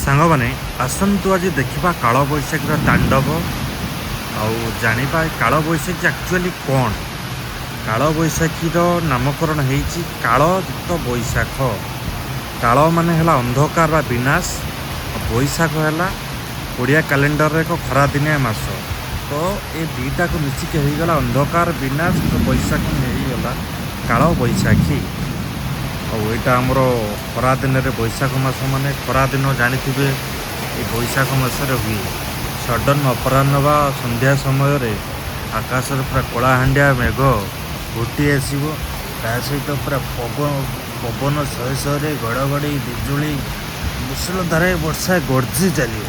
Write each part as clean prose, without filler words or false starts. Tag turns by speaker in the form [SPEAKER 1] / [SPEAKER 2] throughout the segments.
[SPEAKER 1] ସାଙ୍ଗମାନେ ଆସନ୍ତୁ ଆଜି ଦେଖିବା କାଳବୈଶାଖୀର ତାଣ୍ଡବ ଆଉ ଜାଣିବା କାଳବୈଶାଖୀ ଆକ୍ଚୁଆଲି କ'ଣ। କାଳବୈଶାଖୀର ନାମକରଣ ହେଇଛି କାଳଯୁକ୍ତ ବୈଶାଖ। କାଳ ମାନେ ହେଲା ଅନ୍ଧକାର ବା ବିନାଶ, ଆଉ ବୈଶାଖ ହେଲା ଓଡ଼ିଆ କ୍ୟାଲେଣ୍ଡରରେ ଏକ ଖରାଦିନିଆ ମାସ। ତ ଏ ଦୁଇଟାକୁ ମିଶିକି ହେଇଗଲା ଅନ୍ଧକାର ବିନାଶ, ତ ବୈଶାଖ ହେଇଗଲା କାଳବୈଶାଖୀ। ଆଉ ଏଇଟା ଆମର ଖରାଦିନରେ ବୈଶାଖ ମାସ ମାନେ ଖରାଦିନ ଜାଣିଥିବେ ଏ ବୈଶାଖ ମାସରେ ହୁଏ। ସଡ଼ନ୍ ଅପରାହ୍ନ ବା ସନ୍ଧ୍ୟା ସମୟରେ ଆକାଶରେ ପୁରା କଳାହାଣ୍ଡିଆ ମେଘ ଘୋଟି ଆସିବ, ତା ସହିତ ପୁରା ପବନ ଶହେ ଶହେରେ ଘଡ଼ଘଡ଼ି ବିଜୁଳି ମୁଷଳଧାରେ ବର୍ଷା ଗର୍ଜି ଚାଲିବ।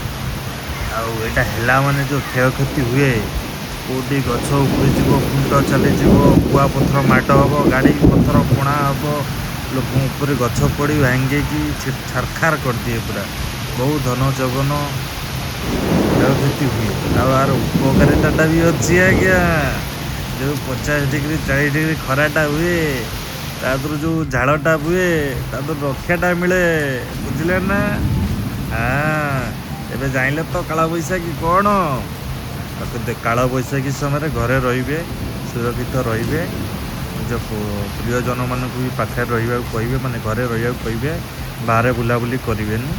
[SPEAKER 1] ଆଉ ଏଇଟା ହେଲା ମାନେ ଯେଉଁ କ୍ଷୟକ୍ଷତି ହୁଏ, କେଉଁଠି ଗଛ ଉପୁଡ଼ିଯିବ, ଖୁଣ୍ଟ ଚାଲିଯିବ, କୁଆପଥର ମାଡ଼ ହେବ, ଗାଡ଼ି ପଥର କଣା ହେବ, ଲୋକଙ୍କ ଉପରେ ଗଛ ପଡ଼ି ଭାଙ୍ଗିକି ଛାରଖାର କରିଦିଏ। ପୁରା ବହୁ ଧନ ଜୀବନ କ୍ଷୟକ୍ଷତି ହୁଏ। ଆଉ ଆର ଉପକାରିତାଟା ବି ଅଛି ଆଜ୍ଞା। ଯେଉଁ 50 ଡିଗ୍ରୀ 40 ଡିଗ୍ରୀ ଖରାଟା ହୁଏ, ତା ଦେହରୁ ଯେଉଁ ଝାଳଟା ହୁଏ, ତା ଦେହରୁ ରକ୍ଷାଟା ମିଳେ। ବୁଝିଲେ ନା? ଏବେ ଜାଣିଲେ ତ କାଳବୈଶାଖୀ କ'ଣ। କାଳବୈଶାଖୀ ସମୟରେ ଘରେ ରହିବେ, ସୁରକ୍ଷିତ ରହିବେ, ନିଜ ପ୍ରିୟଜନମାନଙ୍କୁ ବି ପାଖରେ ରହିବାକୁ କହିବେ, ମାନେ ଘରେ ରହିବାକୁ କହିବେ, ବାହାରେ ବୁଲାବୁଲି କରିବେନି।